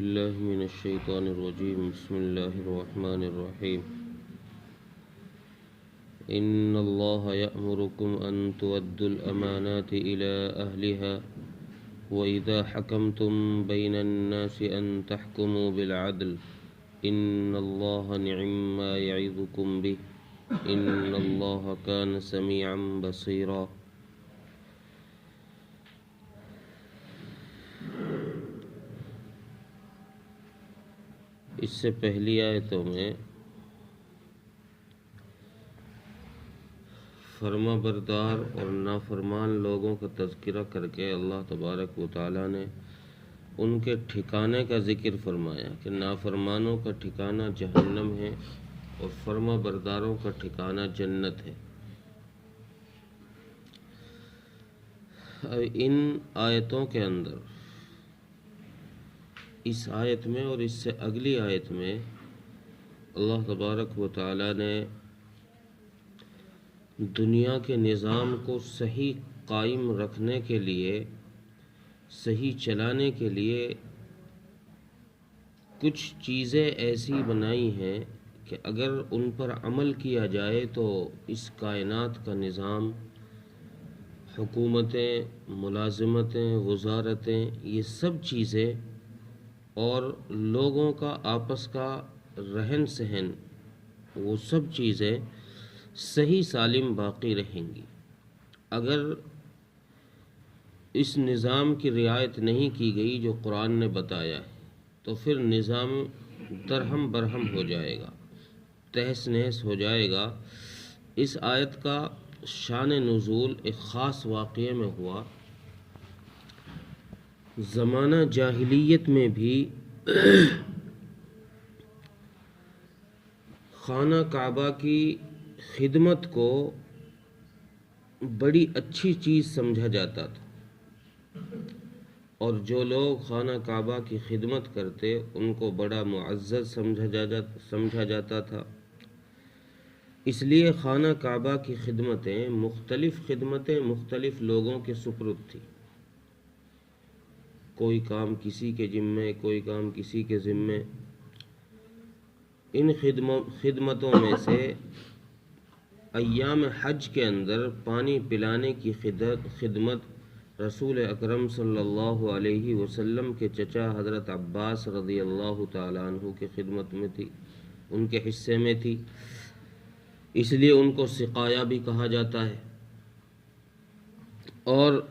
بالله من الشيطان الرجيم. بسم الله الرحمن الرحيم. إن الله يأمركم أن تؤدوا الأمانات إلى أهلها وإذا حكمتم بين الناس أن تحكموا بالعدل إن الله نعم ما يعظكم به إن الله كان سميعا بصيرا. اس سے پہلی آیتوں میں فرما بردار اور نافرمان لوگوں کا تذکرہ کر کے اللہ تبارک و تعالیٰ نے ان کے ٹھکانے کا ذکر فرمایا کہ نافرمانوں کا ٹھکانہ جہنم ہے اور فرما برداروں کا ٹھکانہ جنت ہے. ان آیتوں کے اندر اس آیت میں اور اس سے اگلی آیت میں اللہ تبارک و تعالیٰ نے دنیا کے نظام کو صحیح قائم رکھنے کے لیے، صحیح چلانے کے لیے کچھ چیزیں ایسی بنائی ہیں کہ اگر ان پر عمل کیا جائے تو اس کائنات کا نظام، حکومتیں، ملازمتیں، وزارتیں، یہ سب چیزیں اور لوگوں کا آپس کا رہن سہن، وہ سب چیزیں صحیح سالم باقی رہیں گی. اگر اس نظام کی رعایت نہیں کی گئی جو قرآن نے بتایا ہے تو پھر نظام درہم برہم ہو جائے گا، تہس نہس ہو جائے گا. اس آیت کا شان نزول ایک خاص واقعے میں ہوا. زمانہ جاہلیت میں بھی خانہ کعبہ کی خدمت کو بڑی اچھی چیز سمجھا جاتا تھا اور جو لوگ خانہ کعبہ کی خدمت کرتے ان کو بڑا معزز سمجھا جاتا تھا. اس لیے خانہ کعبہ کی خدمتیں مختلف لوگوں کے سپرد تھی. کوئی کام کسی کے ذمے، کوئی کام کسی کے ذمے. ان خدمتوں میں سے ایام حج کے اندر پانی پلانے کی خدمت رسول اکرم صلی اللہ علیہ وسلم کے چچا حضرت عباس رضی اللہ تعالیٰ عنہ کی خدمت میں تھی، ان کے حصے میں تھی. اس لیے ان کو سقایا بھی کہا جاتا ہے. اور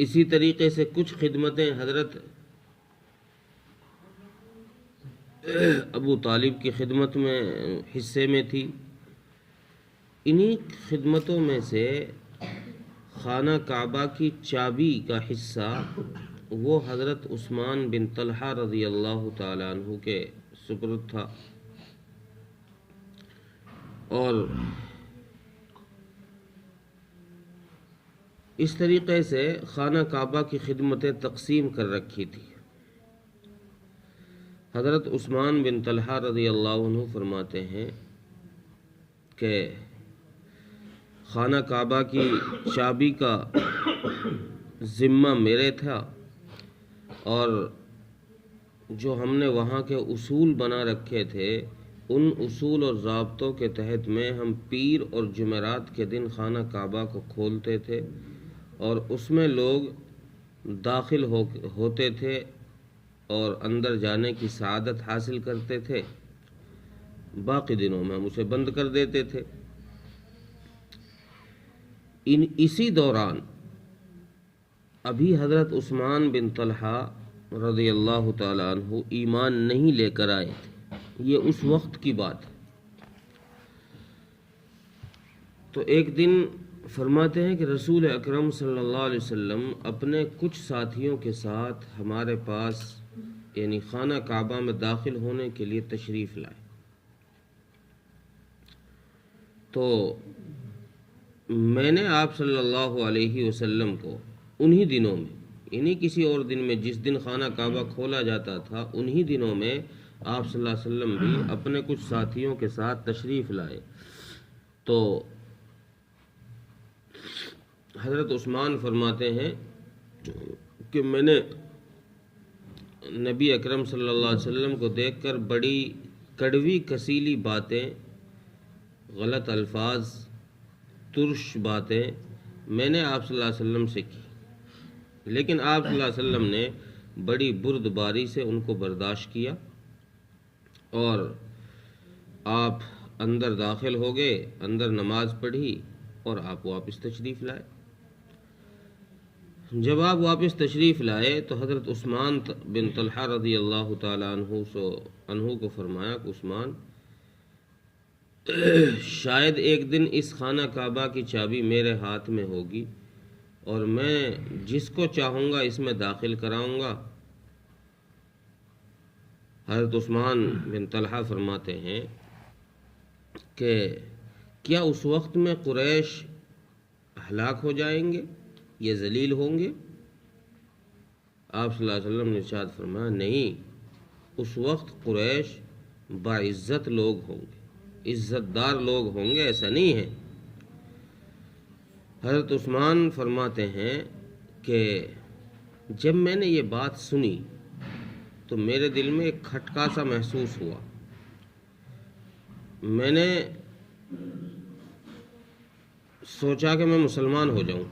اسی طریقے سے کچھ خدمتیں حضرت ابو طالب کی خدمت میں حصے میں تھی. انہی خدمتوں میں سے خانہ کعبہ کی چابی کا حصہ وہ حضرت عثمان بن طلحہ رضی اللہ تعالیٰ عنہ کے سپرد تھا. اور اس طریقے سے خانہ کعبہ کی خدمتیں تقسیم کر رکھی تھی. حضرت عثمان بن طلحہ رضی اللہ عنہ فرماتے ہیں کہ خانہ کعبہ کی چابی کا ذمہ میرے تھا اور جو ہم نے وہاں کے اصول بنا رکھے تھے ان اصول اور ضابطوں کے تحت میں ہم پیر اور جمعرات کے دن خانہ کعبہ کو کھولتے تھے اور اس میں لوگ داخل ہوتے تھے اور اندر جانے کی سعادت حاصل کرتے تھے. باقی دنوں میں ہم اسے بند کر دیتے تھے. اسی دوران ابھی حضرت عثمان بن طلحہ رضی اللہ تعالیٰ عنہ ایمان نہیں لے کر آئے تھے. یہ اس وقت کی بات ہے. تو ایک دن فرماتے ہیں کہ رسول اکرم صلی اللہ علیہ وسلم اپنے کچھ ساتھیوں کے ساتھ ہمارے پاس یعنی خانہ کعبہ میں داخل ہونے کے لیے تشریف لائے. تو میں نے آپ صلی اللہ علیہ وسلم کو انہی دنوں میں، یعنی کسی اور دن میں، جس دن خانہ کعبہ کھولا جاتا تھا انہی دنوں میں آپ صلی اللہ علیہ وسلم بھی اپنے کچھ ساتھیوں کے ساتھ تشریف لائے. تو حضرت عثمان فرماتے ہیں کہ میں نے نبی اکرم صلی اللہ علیہ وسلم کو دیکھ کر بڑی کڑوی کسیلی باتیں، غلط الفاظ، ترش باتیں میں نے آپ صلی اللہ علیہ وسلم سے کی، لیکن آپ صلی اللہ علیہ وسلم نے بڑی بردباری سے ان کو برداشت کیا اور آپ اندر داخل ہو گئے، اندر نماز پڑھی اور آپ واپس تشریف لائے۔ جب آپ واپس تشریف لائے تو حضرت عثمان بن طلحہ رضی اللہ تعالیٰ عنہ کو فرمایا کہ عثمان، شاید ایک دن اس خانہ کعبہ کی چابی میرے ہاتھ میں ہوگی اور میں جس کو چاہوں گا اس میں داخل کراؤں گا۔ حضرت عثمان بن طلحہ فرماتے ہیں کہ کیا اس وقت میں قریش ہلاک ہو جائیں گے، یہ ذلیل ہوں گے؟ آپ صلی اللہ علیہ وسلم نے ارشاد فرمایا، نہیں، اس وقت قریش باعزت لوگ ہوں گے، عزت دار لوگ ہوں گے، ایسا نہیں ہے۔ حضرت عثمان فرماتے ہیں کہ جب میں نے یہ بات سنی تو میرے دل میں ایک کھٹکا سا محسوس ہوا۔ میں نے سوچا کہ میں مسلمان ہو جاؤں،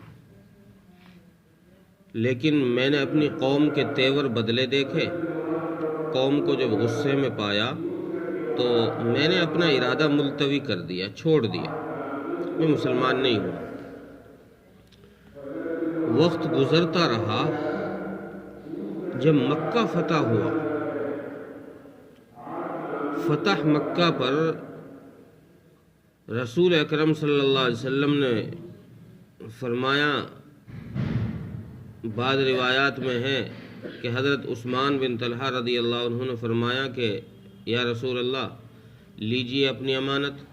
لیکن میں نے اپنی قوم کے تیور بدلے دیکھے۔ قوم کو جب غصے میں پایا تو میں نے اپنا ارادہ ملتوی کر دیا، چھوڑ دیا، میں مسلمان نہیں ہوں۔ وقت گزرتا رہا، جب مکہ فتح ہوا، فتح مکہ پر رسول اکرم صلی اللہ علیہ وسلم نے فرمایا، بعض روایات میں ہے کہ حضرت عثمان بن طلحہ رضی اللہ عنہ نے فرمایا کہ یا رسول اللہ، لیجیے اپنی امانت،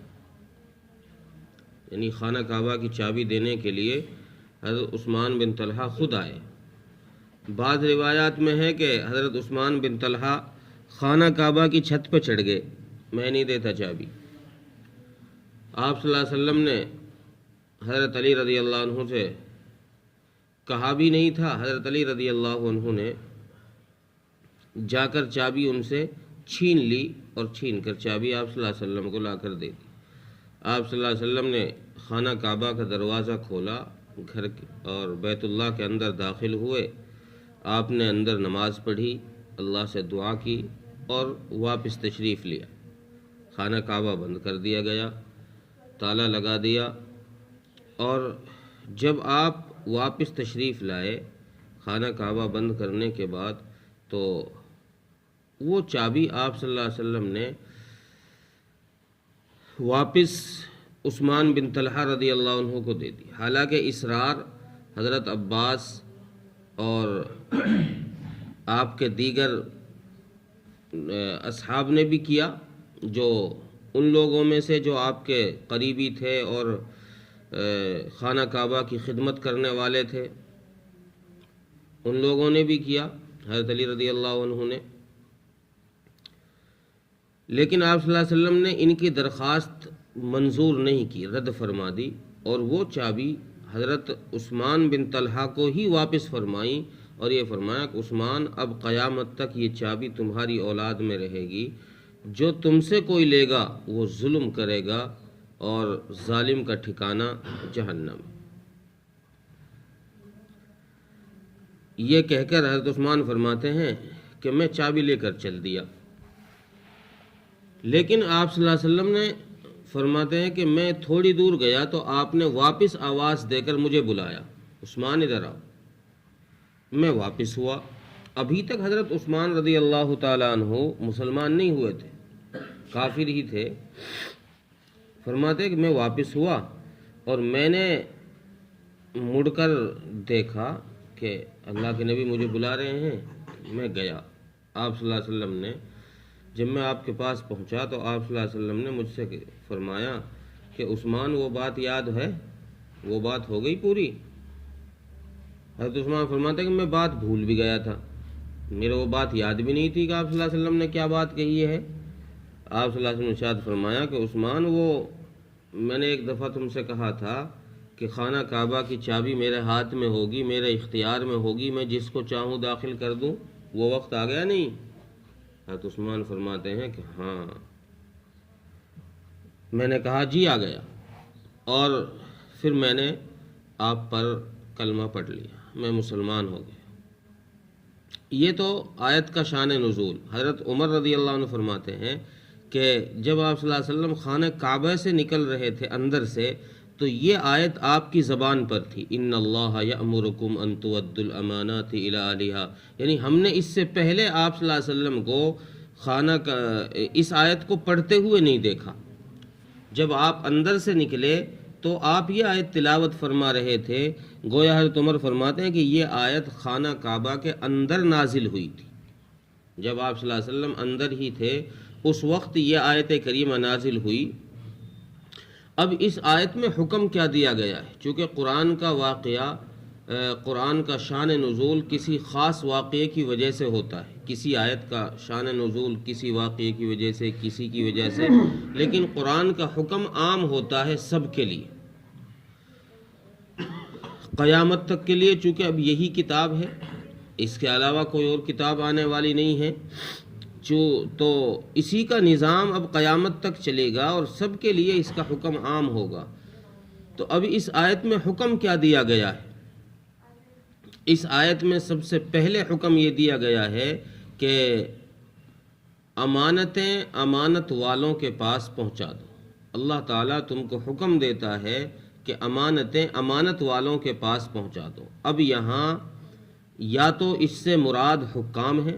یعنی خانہ کعبہ کی چابی دینے کے لیے حضرت عثمان بن طلحہ خود آئے۔ بعض روایات میں ہے کہ حضرت عثمان بن طلحہ خانہ کعبہ کی چھت پہ چڑھ گئے، میں نہیں دیتا چابی۔ آپ صلی اللہ علیہ وسلم نے حضرت علی رضی اللہ عنہ سے کہا بھی نہیں تھا، حضرت علی رضی اللہ عنہ نے جا کر چابی ان سے چھین لی اور چھین کر چابی آپ صلی اللہ علیہ وسلم کو لا کر دے دی۔ آپ صلی اللہ علیہ وسلم نے خانہ کعبہ کا دروازہ کھولا، گھر اور بیت اللہ کے اندر داخل ہوئے۔ آپ نے اندر نماز پڑھی، اللہ سے دعا کی اور واپس تشریف لیا۔ خانہ کعبہ بند کر دیا گیا، تالا لگا دیا، اور جب آپ واپس تشریف لائے خانہ کعبہ بند کرنے کے بعد تو وہ چابی آپ صلی اللہ علیہ وسلم نے واپس عثمان بن طلحہ رضی اللہ عنہ کو دے دی۔ حالانکہ اصرار حضرت عباس اور آپ کے دیگر اصحاب نے بھی کیا، جو ان لوگوں میں سے جو آپ کے قریبی تھے اور خانہ کعبہ کی خدمت کرنے والے تھے، ان لوگوں نے بھی کیا، حضرت علی رضی اللہ عنہ نے۔ لیکن آپ صلی اللہ علیہ وسلم نے ان کی درخواست منظور نہیں کی، رد فرما دی، اور وہ چابی حضرت عثمان بن طلحہ کو ہی واپس فرمائی اور یہ فرمایا کہ عثمان، اب قیامت تک یہ چابی تمہاری اولاد میں رہے گی، جو تم سے کوئی لے گا وہ ظلم کرے گا اور ظالم کا ٹھکانہ جہنم۔ یہ کہہ کر حضرت عثمان فرماتے ہیں کہ میں چابی لے کر چل دیا، لیکن آپ صلی اللہ علیہ وسلم نے فرماتے ہیں کہ میں تھوڑی دور گیا تو آپ نے واپس آواز دے کر مجھے بلایا، عثمان ادھر آؤ۔ میں واپس ہوا۔ ابھی تک حضرت عثمان رضی اللہ تعالیٰ عنہ مسلمان نہیں ہوئے تھے، کافر ہی تھے۔ فرماتے ہیں کہ میں واپس ہوا اور میں نے مڑ کر دیکھا کہ اللہ کے نبی مجھے بلا رہے ہیں۔ میں گیا، آپ صلی اللہ علیہ وسلم نے جب میں آپ کے پاس پہنچا تو آپ صلی اللہ علیہ وسلم نے مجھ سے فرمایا کہ عثمان، وہ بات یاد ہے؟ وہ بات ہو گئی پوری؟ حضرت عثمان فرماتے ہیں کہ میں بات بھول بھی گیا تھا، میرے وہ بات یاد بھی نہیں تھی کہ آپ صلی اللہ علیہ وسلم نے کیا بات کہی ہے۔ آپ صلی اللہ علیہ وسلم نے ارشاد فرمایا کہ عثمان، وہ میں نے ایک دفعہ تم سے کہا تھا کہ خانہ کعبہ کی چابی میرے ہاتھ میں ہوگی، میرے اختیار میں ہوگی، میں جس کو چاہوں داخل کر دوں، وہ وقت آ گیا نہیں؟ حضرت عثمان فرماتے ہیں کہ ہاں. میں نے کہا جی آ گیا، اور پھر میں نے آپ پر کلمہ پڑھ لیا، میں مسلمان ہو گیا. یہ تو آیت کا شان نزول. حضرت عمر رضی اللہ عنہ فرماتے ہیں کہ جب آپ صلی اللہ علیہ وسلم خانہ کعبہ سے نکل رہے تھے اندر سے، تو یہ آیت آپ کی زبان پر تھی، ان اللہ یأمرکم ان تؤدوا الامانات الی اہلھا. یعنی ہم نے اس سے پہلے آپ صلی اللہ علیہ وسلم کو خانہ کا اس آیت کو پڑھتے ہوئے نہیں دیکھا. جب آپ اندر سے نکلے تو آپ یہ آیت تلاوت فرما رہے تھے. گویا حضرت عمر فرماتے ہیں کہ یہ آیت خانہ کعبہ کے اندر نازل ہوئی تھی. جب آپ صلی اللہ علیہ وسلم اندر ہی تھے اس وقت یہ آیت کریمہ نازل ہوئی. اب اس آیت میں حکم کیا دیا گیا ہے؟ چونکہ قرآن کا واقعہ، قرآن کا شان نزول کسی خاص واقعے کی وجہ سے ہوتا ہے. کسی آیت کا شان نزول کسی واقعے کی وجہ سے، کسی کی وجہ سے، لیکن قرآن کا حکم عام ہوتا ہے سب کے لیے، قیامت تک کے لیے. چونکہ اب یہی کتاب ہے، اس کے علاوہ کوئی اور کتاب آنے والی نہیں ہے، تو اسی کا نظام اب قیامت تک چلے گا اور سب کے لیے اس کا حکم عام ہوگا. تو اب اس آیت میں حکم کیا دیا گیا ہے؟ اس آیت میں سب سے پہلے حکم یہ دیا گیا ہے کہ امانتیں امانت والوں کے پاس پہنچا دو. اللہ تعالیٰ تم کو حکم دیتا ہے کہ امانتیں امانت والوں کے پاس پہنچا دو. اب یہاں یا تو اس سے مراد حکام ہیں،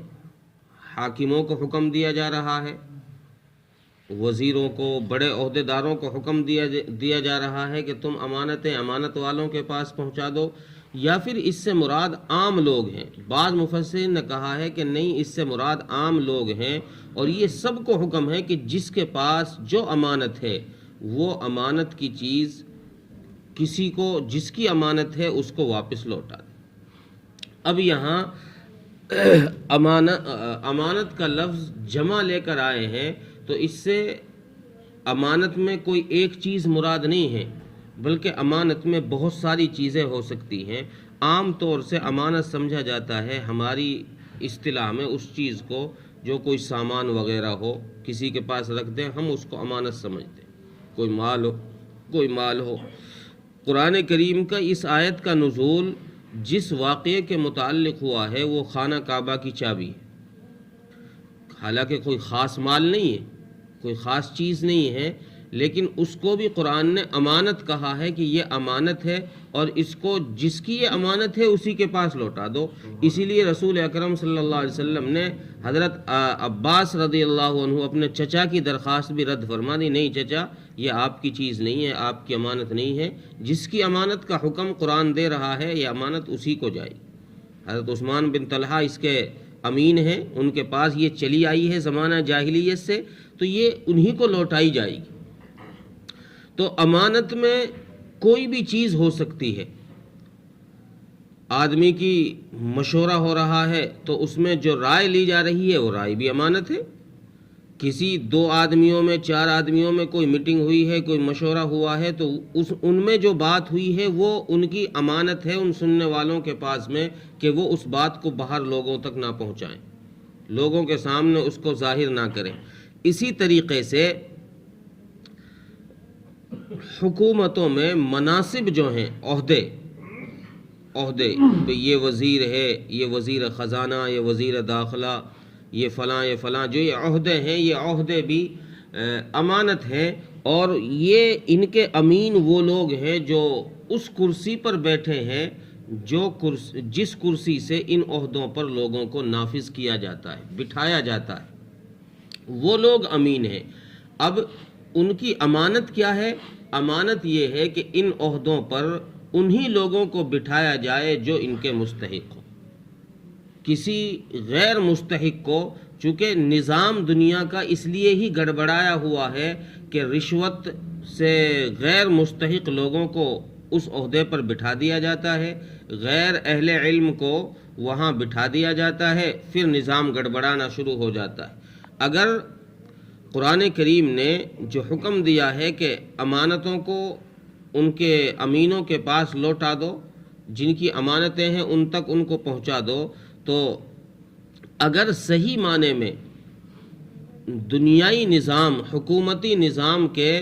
حاکموں کو حکم دیا جا رہا ہے، وزیروں کو، بڑے عہدے داروں کو حکم دیا جا رہا ہے کہ تم امانتیں امانت والوں کے پاس پہنچا دو، یا پھر اس سے مراد عام لوگ ہیں. بعض مفسرین نے کہا ہے کہ نہیں، اس سے مراد عام لوگ ہیں، اور یہ سب کو حکم ہے کہ جس کے پاس جو امانت ہے وہ امانت کی چیز کسی کو، جس کی امانت ہے اس کو واپس لوٹا دے. اب یہاں امانت کا لفظ جمع لے کر آئے ہیں، تو اس سے امانت میں کوئی ایک چیز مراد نہیں ہے، بلکہ امانت میں بہت ساری چیزیں ہو سکتی ہیں. عام طور سے امانت سمجھا جاتا ہے ہماری اصطلاح میں اس چیز کو جو کوئی سامان وغیرہ ہو، کسی کے پاس رکھ دیں، ہم اس کو امانت سمجھتے ہیں. کوئی مال ہو. قرآن کریم کا اس آیت کا نزول جس واقعے کے متعلق ہوا ہے وہ خانہ کعبہ کی چابی ہے. حالانکہ کوئی خاص مال نہیں ہے، کوئی خاص چیز نہیں ہے، لیکن اس کو بھی قرآن نے امانت کہا ہے کہ یہ امانت ہے، اور اس کو جس کی یہ امانت ہے اسی کے پاس لوٹا دو. اسی لیے رسول اکرم صلی اللہ علیہ وسلم نے حضرت عباس رضی اللہ عنہ اپنے چچا کی درخواست بھی رد فرما دی. نہیں چچا، یہ آپ کی چیز نہیں ہے، آپ کی امانت نہیں ہے. جس کی امانت کا حکم قرآن دے رہا ہے یہ امانت اسی کو جائے. حضرت عثمان بن طلحہ اس کے امین ہیں، ان کے پاس یہ چلی آئی ہے زمانہ جاہلیت سے، تو یہ انہی کو لوٹائی جائے گی. تو امانت میں کوئی بھی چیز ہو سکتی ہے. آدمی کی مشورہ ہو رہا ہے تو اس میں جو رائے لی جا رہی ہے وہ رائے بھی امانت ہے. کسی 2 آدمیوں میں 4 آدمیوں میں کوئی میٹنگ ہوئی ہے، کوئی مشورہ ہوا ہے، تو ان میں جو بات ہوئی ہے وہ ان کی امانت ہے ان سننے والوں کے پاس میں، کہ وہ اس بات کو باہر لوگوں تک نہ پہنچائیں، لوگوں کے سامنے اس کو ظاہر نہ کریں. اسی طریقے سے حکومتوں میں مناصب جو ہیں، عہدے، یہ وزیر ہے، یہ وزیر خزانہ، یہ وزیر داخلہ، یہ فلاں، جو یہ عہدے ہیں، یہ عہدے بھی امانت ہیں. اور یہ ان کے امین وہ لوگ ہیں جو اس کرسی پر بیٹھے ہیں جس کرسی سے ان عہدوں پر لوگوں کو نافذ کیا جاتا ہے، بٹھایا جاتا ہے، وہ لوگ امین ہیں. اب ان کی امانت کیا ہے؟ امانت یہ ہے کہ ان عہدوں پر انہی لوگوں کو بٹھایا جائے جو ان کے مستحق ہو. کسی غیر مستحق کو، چونکہ نظام دنیا کا اس لیے ہی گڑبڑایا ہوا ہے کہ رشوت سے غیر مستحق لوگوں کو اس عہدے پر بٹھا دیا جاتا ہے، غیر اہل علم کو وہاں بٹھا دیا جاتا ہے، پھر نظام گڑبڑانا شروع ہو جاتا ہے. اگر قرآن کریم نے جو حکم دیا ہے کہ امانتوں کو ان کے امینوں کے پاس لوٹا دو، جن کی امانتیں ہیں ان تک ان کو پہنچا دو، تو اگر صحیح معنی میں دنیائی نظام، حکومتی نظام کے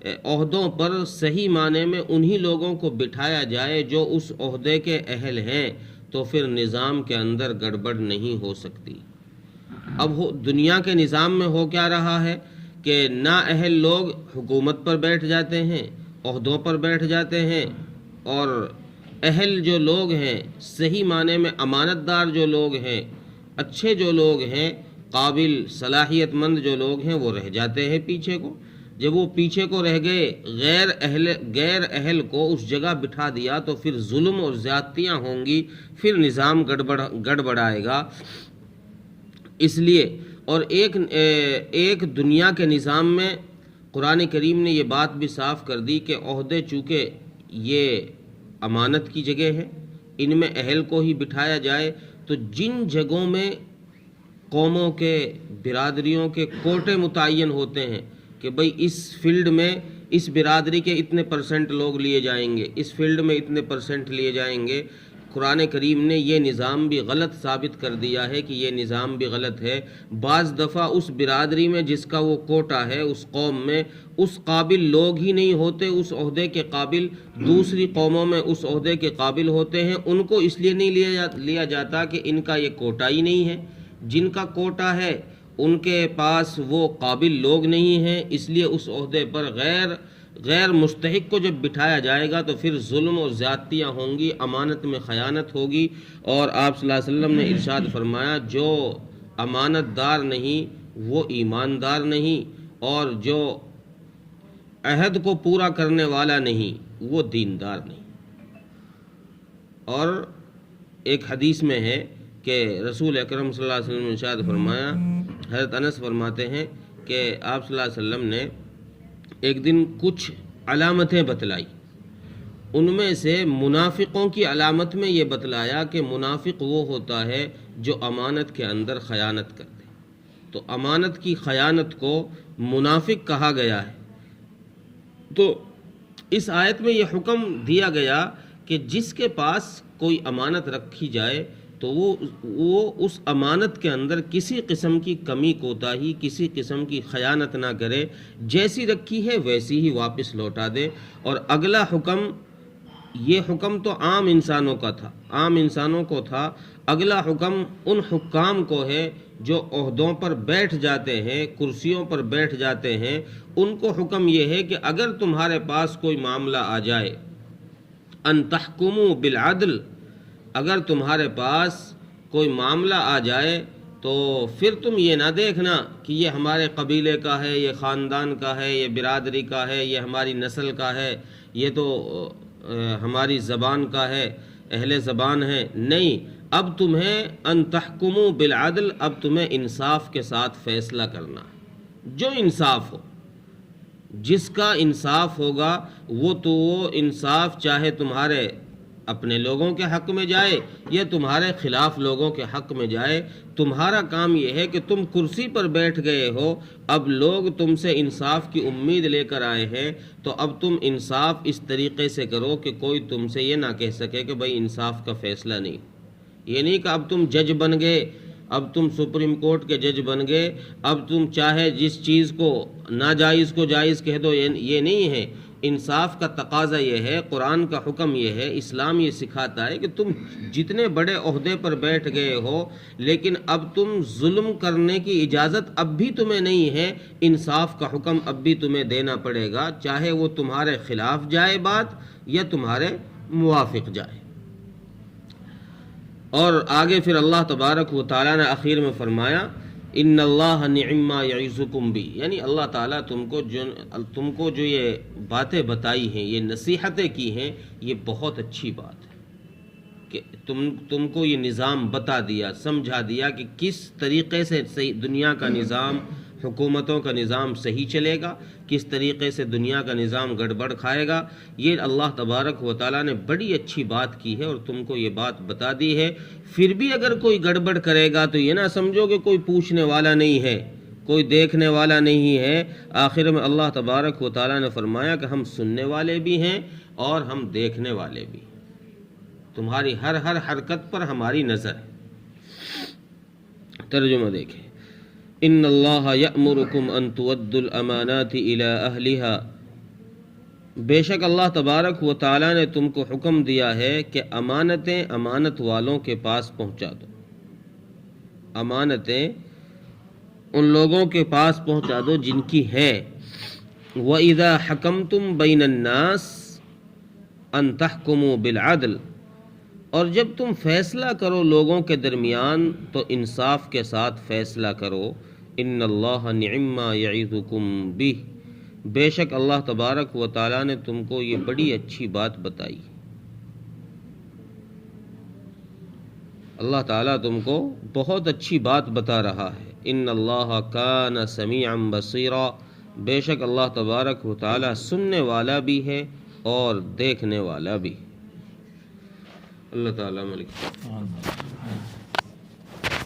عہدوں پر صحیح معنی میں انہی لوگوں کو بٹھایا جائے جو اس عہدے کے اہل ہیں، تو پھر نظام کے اندر گڑبڑ نہیں ہو سکتی۔ اب دنیا کے نظام میں ہو کیا رہا ہے کہ نااہل لوگ حکومت پر بیٹھ جاتے ہیں، عہدوں پر بیٹھ جاتے ہیں، اور اہل جو لوگ ہیں، صحیح معنی میں امانت دار جو لوگ ہیں، اچھے جو لوگ ہیں، قابل صلاحیت مند جو لوگ ہیں، وہ رہ جاتے ہیں پیچھے کو۔ جب وہ پیچھے کو رہ گئے، غیر اہل کو اس جگہ بٹھا دیا تو پھر ظلم اور زیادتیاں ہوں گی، پھر نظام گڑبڑائے گا۔ اس لیے اور ایک دنیا کے نظام میں قرآن کریم نے یہ بات بھی صاف کر دی کہ عہدے چونکہ یہ امانت کی جگہ ہے، ان میں اہل کو ہی بٹھایا جائے، تو جن جگہوں میں قوموں کے، برادریوں کے کوٹے متعین ہوتے ہیں کہ بھئی اس فیلڈ میں اس برادری کے اتنے پرسنٹ لوگ لیے جائیں گے، اس فیلڈ میں اتنے پرسنٹ لیے جائیں گے، قرآن کریم نے یہ نظام بھی غلط ثابت کر دیا ہے کہ یہ نظام بھی غلط ہے۔ بعض دفعہ اس برادری میں جس کا وہ کوٹا ہے، اس قوم میں اس قابل لوگ ہی نہیں ہوتے اس عہدے کے قابل، دوسری قوموں میں اس عہدے کے قابل ہوتے ہیں، ان کو اس لیے نہیں لیا جاتا کہ ان کا یہ کوٹا ہی نہیں ہے۔ جن کا کوٹا ہے ان کے پاس وہ قابل لوگ نہیں ہیں، اس لیے اس عہدے پر غیر مستحق کو جب بٹھایا جائے گا تو پھر ظلم اور زیادتیاں ہوں گی، امانت میں خیانت ہوگی۔ اور آپ صلی اللہ علیہ وسلم نے ارشاد فرمایا، جو امانت دار نہیں وہ ایماندار نہیں، اور جو عہد کو پورا کرنے والا نہیں وہ دیندار نہیں۔ اور ایک حدیث میں ہے کہ رسول اکرم صلی اللہ علیہ وسلم نے ارشاد فرمایا، حضرت انس فرماتے ہیں کہ آپ صلی اللہ علیہ وسلم نے ایک دن کچھ علامتیں بتلائی، ان میں سے منافقوں کی علامت میں یہ بتلایا کہ منافق وہ ہوتا ہے جو امانت کے اندر خیانت کرتے، تو امانت کی خیانت کو منافق کہا گیا ہے۔ تو اس آیت میں یہ حکم دیا گیا کہ جس کے پاس کوئی امانت رکھی جائے تو وہ اس امانت کے اندر کسی قسم کی کمی کوتاہی، کسی قسم کی خیانت نہ کرے، جیسی رکھی ہے ویسی ہی واپس لوٹا دے۔ اور اگلا حکم، یہ حکم تو عام انسانوں کا تھا، عام انسانوں کو تھا، اگلا حکم ان حکام کو ہے جو عہدوں پر بیٹھ جاتے ہیں، کرسیوں پر بیٹھ جاتے ہیں، ان کو حکم یہ ہے کہ اگر تمہارے پاس کوئی معاملہ آ جائے، ان تحکموا بالعدل، اگر تمہارے پاس کوئی معاملہ آ جائے تو پھر تم یہ نہ دیکھنا کہ یہ ہمارے قبیلے کا ہے، یہ خاندان کا ہے، یہ برادری کا ہے، یہ ہماری نسل کا ہے، یہ تو ہماری زبان کا ہے، اہل زبان ہے۔ نہیں، اب تمہیں ان تحکموا بالعدل، اب تمہیں انصاف کے ساتھ فیصلہ کرنا، جو انصاف ہو، جس کا انصاف ہوگا وہ انصاف چاہے تمہارے اپنے لوگوں کے حق میں جائے یا تمہارے خلاف لوگوں کے حق میں جائے، تمہارا کام یہ ہے کہ تم کرسی پر بیٹھ گئے ہو، اب لوگ تم سے انصاف کی امید لے کر آئے ہیں، تو اب تم انصاف اس طریقے سے کرو کہ کوئی تم سے یہ نہ کہہ سکے کہ بھئی انصاف کا فیصلہ نہیں۔ یہ نہیں کہ اب تم جج بن گئے، اب تم سپریم کورٹ کے جج بن گئے، اب تم چاہے جس چیز کو ناجائز کو جائز کہہ دو، یہ نہیں ہے۔ انصاف کا تقاضا یہ ہے، قرآن کا حکم یہ ہے، اسلام یہ سکھاتا ہے کہ تم جتنے بڑے عہدے پر بیٹھ گئے ہو، لیکن اب تم ظلم کرنے کی اجازت اب بھی تمہیں نہیں ہے، انصاف کا حکم اب بھی تمہیں دینا پڑے گا، چاہے وہ تمہارے خلاف جائے بات یا تمہارے موافق جائے۔ اور آگے پھر اللہ تبارک و تعالیٰ نے آخر میں فرمایا، ان اللہ نعم ما یعظکم بی، یعنی اللہ تعالیٰ تم کو جو یہ باتیں بتائی ہیں، یہ نصیحتیں کی ہیں، یہ بہت اچھی بات ہے کہ تم کو یہ نظام بتا دیا، سمجھا دیا کہ کس طریقے سے دنیا کا نظام، حکومتوں کا نظام صحیح چلے گا، کس طریقے سے دنیا کا نظام گڑبڑ کھائے گا۔ یہ اللہ تبارک و تعالیٰ نے بڑی اچھی بات کی ہے اور تم کو یہ بات بتا دی ہے۔ پھر بھی اگر کوئی گڑبڑ کرے گا تو یہ نہ سمجھو کہ کوئی پوچھنے والا نہیں ہے، کوئی دیکھنے والا نہیں ہے۔ آخر میں اللہ تبارک و تعالیٰ نے فرمایا کہ ہم سننے والے بھی ہیں اور ہم دیکھنے والے بھی، تمہاری ہر حرکت پر ہماری نظر ہے۔ ترجمہ دیکھیں، ان اللہ یأمرکم ان تؤدوا الامانات الی اہلہا، بے شک اللہ تبارک و تعالیٰ نے تم کو حکم دیا ہے کہ امانتیں امانت والوں کے پاس پہنچا دو، امانتیں ان لوگوں کے پاس پہنچا دو جن کی ہیں۔ وَإِذَا حَكَمْتُمْ بَيْنَ النَّاسِ أَن تَحْكُمُوا بِالْعَدْلِ، اور جب تم فیصلہ کرو لوگوں کے درمیان تو انصاف کے ساتھ فیصلہ کرو۔ ان اللہ نعم ما یعظکم بہ، بے شک اللہ تبارک و تعالیٰ نے تم کو یہ بڑی اچھی بات بتائی، اللہ تعالیٰ تم کو بہت اچھی بات بتا رہا ہے۔ ان اللہ کان سمیعا بصیرا، بے شک اللہ تبارک و تعالیٰ سننے والا بھی ہے اور دیکھنے والا بھی۔ اللہ تعالیٰ ملک